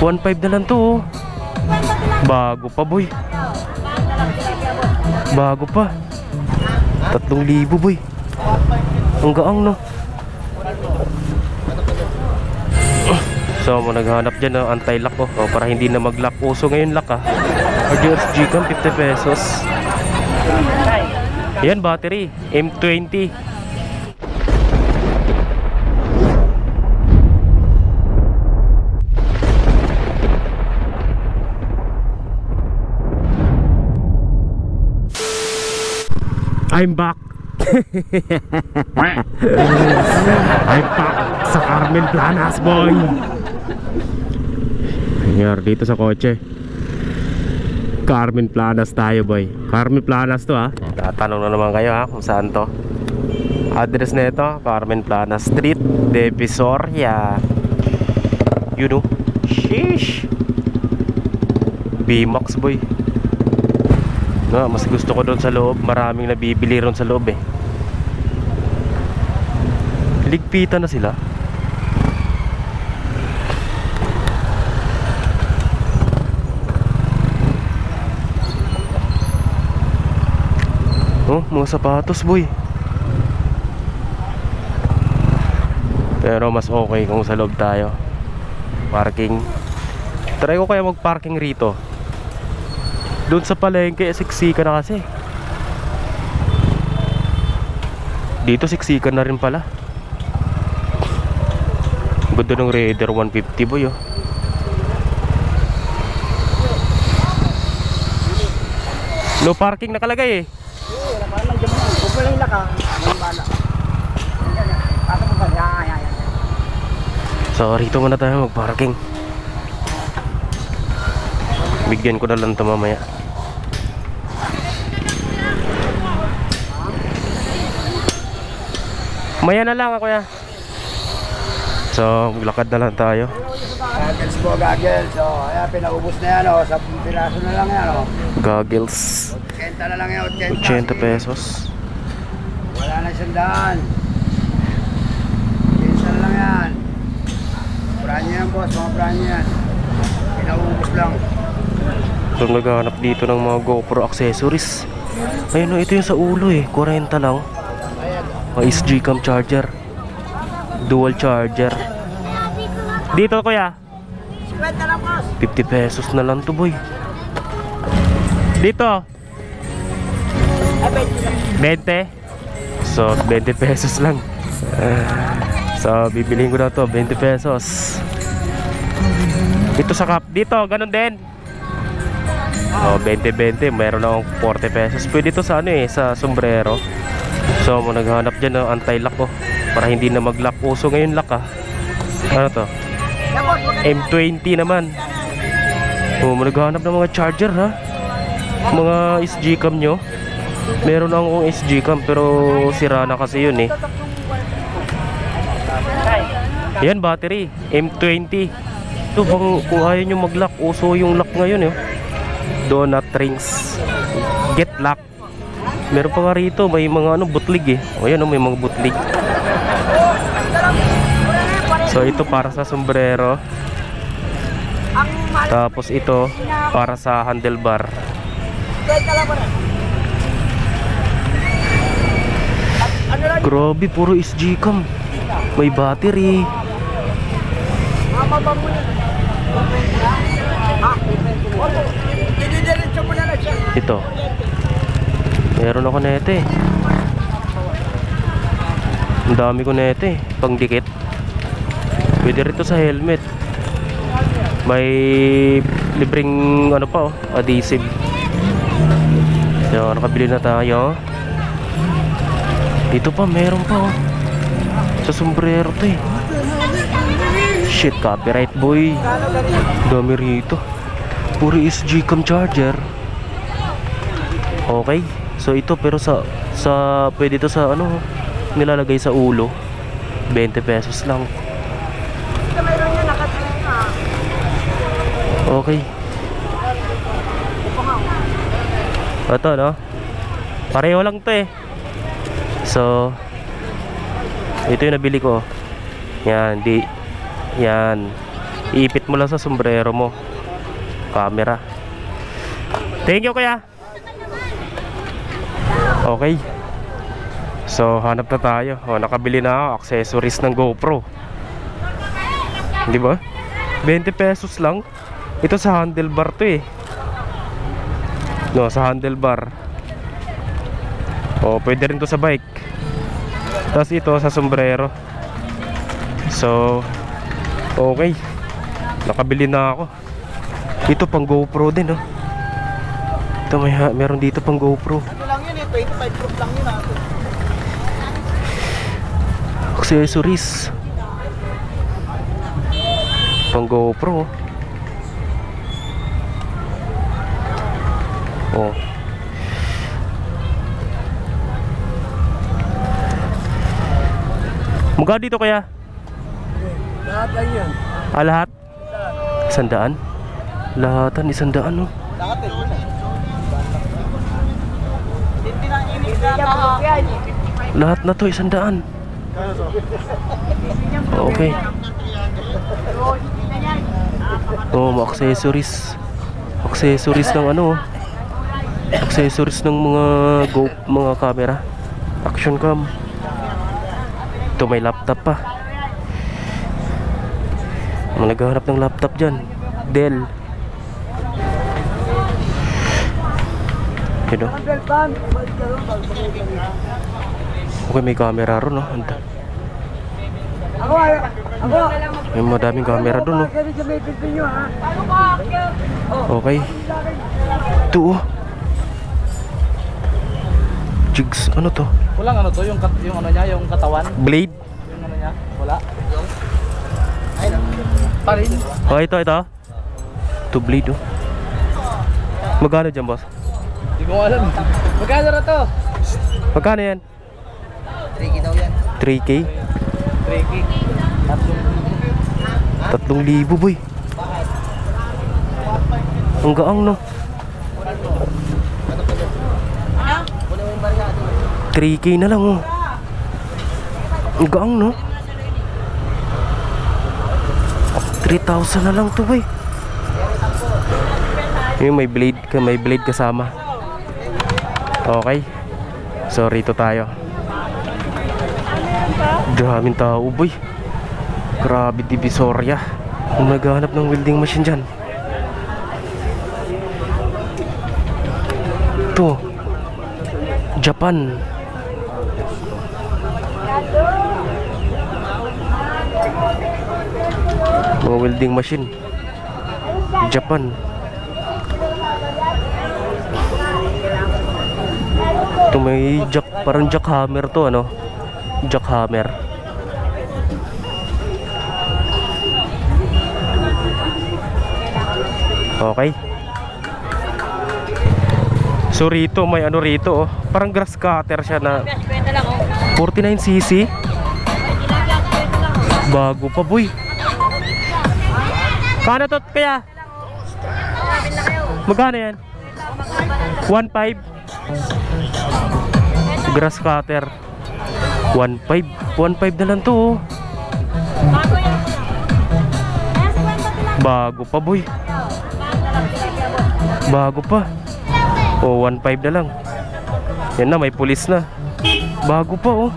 1.5 na lang to oh. Bago pa boy. Bago pa. 3,000 boy. Ang gaang no. So naghanap dyan ng anti-lock oh, para hindi na mag-lock. Uso ngayon lock ah. RDX G-Cam 50 pesos. Yan battery M20. I'm back. I'm back sa Carmen Planas boy. Nangyari dito sa kotse. Carmen Planas tayo boy. Carmen Planas to ha. Tatanong na naman kayo ha kung saan to. Address na ito Carmen Planas Street, Divisoria. You know. Sheesh. B-Max boy. No, mas gusto ko doon sa loob. Maraming nabibili ron sa loob eh. Ligpitan na sila. Oh, mga sapatos boy. Pero mas okay kung sa loob tayo. Parking. Try ko kaya mag-parking rito. Doon sa palengke, siksika na kasi. Dito siksika na rin pala. Ganda ng Raider 150 boy oh. No parking nakalagay eh. So rito muna tayo mag-parking. Bigyan ko na lang ito mamaya. Maya na lang ako ya. So maglakad na lang tayo. Goggles po, goggles. So ayan, pinaubos na yan o. Sa piraso na lang yan o. Goggles 80 na lang yan, 80 pesos. Wala na 100. 80 na lang yan. Brand yan boss, mga brand yan. Pinaubos lang. So naghahanap dito ng mga GoPro accessories. Ayun no, ito yung sa ulo eh, 40 lang. Mga SG-Cam charger, dual charger. Dito kuya 50 lang boss. 50 pesos na lang to boy. Dito 20. So 20 pesos lang. So bibiliin ko na to 20 pesos. Dito sa cup, dito ganun din. Oh, 20-20, meron akong 40 pesos. Pwede to sa ano eh, sa sombrero. So naghanap dyan ng anti-lock oh, para hindi na mag-lock. Uso ngayon lock ah. Ano to? M20 naman. Oh, naghanap ng mga charger ha. Mga SG-Cam nyo. Meron akong SG-Cam pero sira na kasi yun eh. Yan battery M20. Ito kung ayaw nyo mag-lock, uso yung lock ngayon eh. Donut rings, get lock. Meron pa nga rito, may mga ano, butlig eh. O yan o, may mga butlig. So ito para sa sombrero. Tapos ito para sa handlebar. Grabe, puro SG-Cam. May battery. Ito. Meron ako nete eh. Ang dami ko nete eh, pangdikit. Pwede rito sa helmet. May libreng ano pa oh, adhesive. So nakabili na tayo. Dito pa meron pa oh. Sa sombrero to eh. Shit, copyright boy. Dami rito. Puro SG-Cam charger. Okay. So ito pero sa pwede to sa ano nilalagay sa ulo. 20 pesos lang. Okay. Ito no. Pareho lang to eh. So ito yung nabili ko. Yan, yan. Iipit mo lang sa sombrero mo. Camera. Thank you kuya. Okay. So hanap na tayo. Nakabili na ako accessories ng GoPro. Di ba? 20 pesos lang. Ito sa handlebar to eh. No, sa handlebar. Pwede rin to sa bike. Tapos ito sa sombrero. So okay. Nakabili na ako. Ito pang GoPro din, oh. Ito meron dito pang GoPro. Ano lang yun eh, 25 proof lang yun ah. Accessories. Pang GoPro. Oh. Magkano dito kaya? Lahat lang yun. Lahat? 100? Lahatan 100, no? Lahat eh. Hindi na init na Lahat na to 100. Okay. Mga accessories. Accessories ng ano? Accessories ng mga camera. Action cam. Ito may laptop pa. Naghahanap ng laptop dyan. Dell. You know? Okay, may camera ron, no? May madaming camera doon, no? Okay. Ito, oh. Jigs, ano to? Walang ano to, yung ano niya, yung katawan. Blade? Yung ano niya, wala. Ay, pa rin. Oh, ito. Ito blade, oh. Magkano dyan, boss? Hindi ko alam. Magkano na to? Magkano yan? 3K daw yan. 3K? 3K. 3,000, boy. Ang gaang, no? 3K na lang, oh. Ang gaang, no? 3,000 na lang to, boy. Yung may blade kasama. Okay. So rito tayo. Daming tao, boy. Grabe, Divisoria. Naghahanap ng welding machine dyan. Ito, Japan. Mga welding machine, Japan. Ito may jack, parang jackhammer to, ano? Jackhammer. Okay. So rito may ano rito, oh. Parang grass cutter siya na 49cc. Bago pa, boy. Kano to kaya? Magkano yan? 1.5. Grass cutter 1.5. 1.5 na lang to, oh. Bago pa, boy. Bago pa. Oh, 1.5 na lang. Yan na, may pulis na. Bago pa, oh.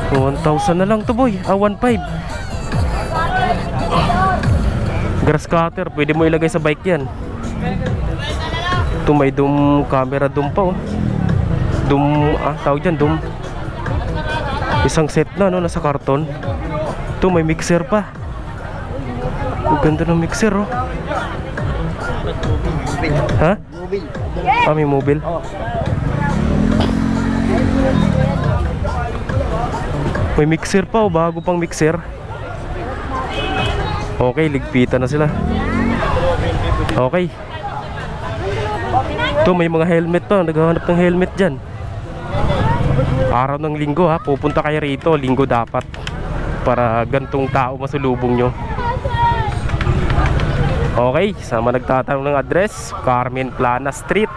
1,000 na lang to, boy. 1.5. Grass cutter, pwede mo ilagay sa bike yan. Ito may doom camera, doom pa, oh. Doom, tawag dyan, doom. Isang set na, no, nasa karton. Ito may mixer pa. Ang ganda ng mixer, oh. Ha? May mobile. May mixer pa, oh, bago pang mixer. Okay, ligpitan na sila. Okay. Ito may mga helmet to. Naghahanap ng helmet dyan. Araw ng linggo, ha. Pupunta kayo rito. Linggo dapat. Para gantong tao masulubong nyo. Okay, sama nagtatanong ng address, Carmen Plana Street,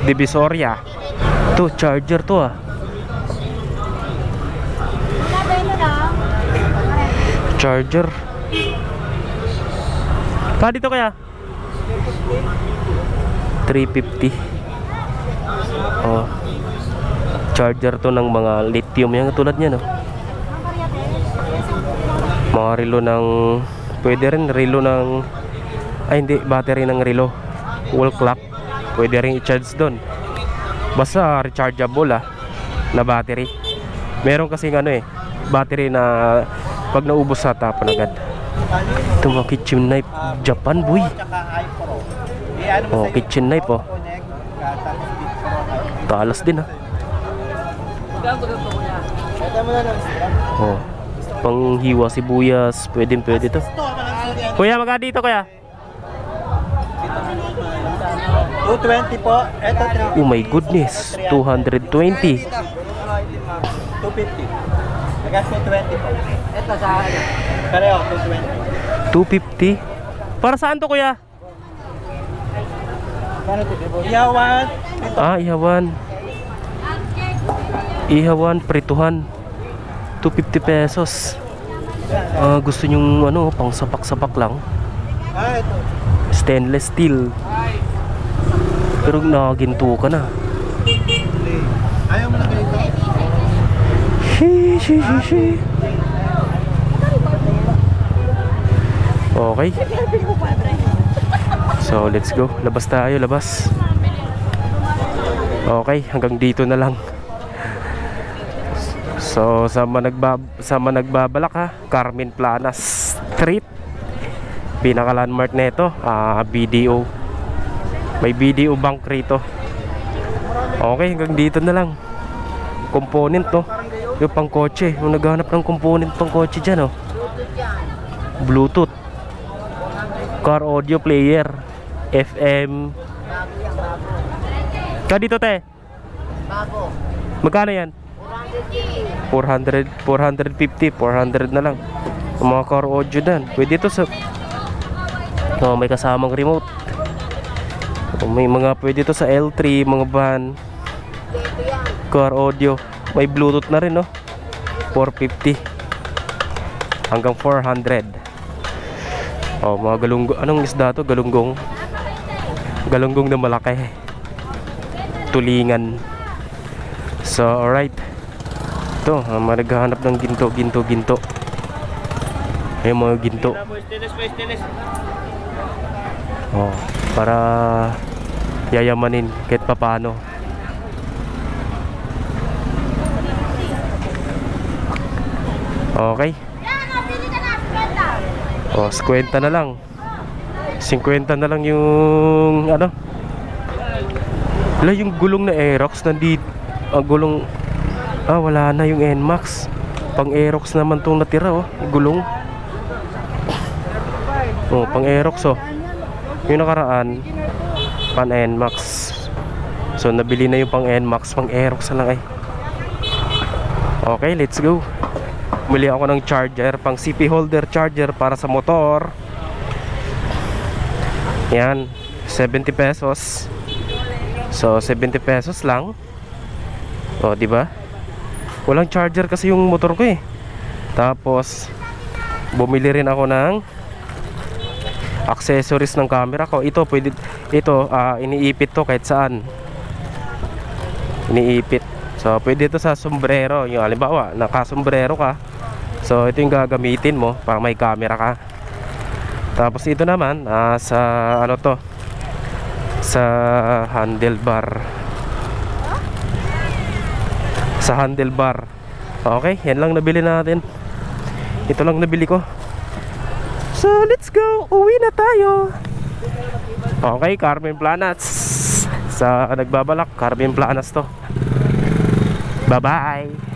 Divisoria. Ito, charger to, ah. Charger. Dito kaya? 350. Oh. Charger to ng mga lithium yung tulad niya, no? Mga relo ng pwede rin relo ng hindi, battery ng relo. Wall clock. Pwede rin i-charge doon. Basta rechargeable na battery. Meron kasing battery na pag naubos sa tapan agad. Ito mga kitchen knife. Japan, boy. Oh, kitchen knife, oh. Talas din, Oh. Panghiwa sibuyas. Pwede to. Kuya, magkano dito, kuya? 220 po. Ito 350. Oh my goodness. 220. 250. Nagas 220 po. Ito sa pareho 220. 250. Para saan to, kuya? Ihawan. Ihawan. Ihawan, prituhan. 250 pesos. Gusto nyong pang sapak-sapak lang. Ito. Stainless steel. Pero nakaginto ka na. Ayaw mo na ganito? Shi. Okay. So, let's go. Labas tayo, labas. Okay, hanggang dito na lang. So, sa managbabalak Carmen Planas Street. Pinaka-landmark nito, BDO. May BDO bank rito. Okay, hanggang dito na lang. Component, no? Yung pang kotse. Yung naghahanap ng component pang kotse dyan, oh. Bluetooth. Car audio player. FM. Dito, te? Magkano yan? 400, 450, 400 na lang. Yung mga car audio dan. Pwede ito sa... may kasamang remote. May mga pwede ito sa L3, mga van. Car audio. May Bluetooth na rin, no? 450 hanggang 400. Mga galunggong. Anong isda to? Galunggong. Galunggong na malaki. Tulingan. So, alright. Ito, naghahanap ng ginto. Ay, mga ginto. Para yayamanin kahit papano. Okay. 50 na lang. 50 na lang yung yung gulong na Aerox nandito. Gulong wala na yung NMAX. Pang Aerox naman tong natira, gulong. Pang Aerox, yung nakaraan pan NMAX. So nabili na yung pang NMAX, pang Aerox na lang. Okay, let's go. Bumili ako ng charger, pang CP holder charger para sa motor. Yan, 70 pesos. So 70 pesos lang. Di ba? Walang charger kasi yung motor ko Tapos bumili rin ako ng accessories ng camera ko. Ito iniipit to kahit saan. Iniipit. So pwede ito sa sombrero. Yung halimbawa, naka-sombrero ka. So ito yung gagamitin mo para may camera ka. Tapos ito naman sa sa handlebar. Sa handlebar. Okay, yan lang nabili natin. Ito lang nabili ko. So let's go. Uwi na tayo. Okay, Carmen Planas. Sa nagbabalak, Carmen Planas to. Bye bye.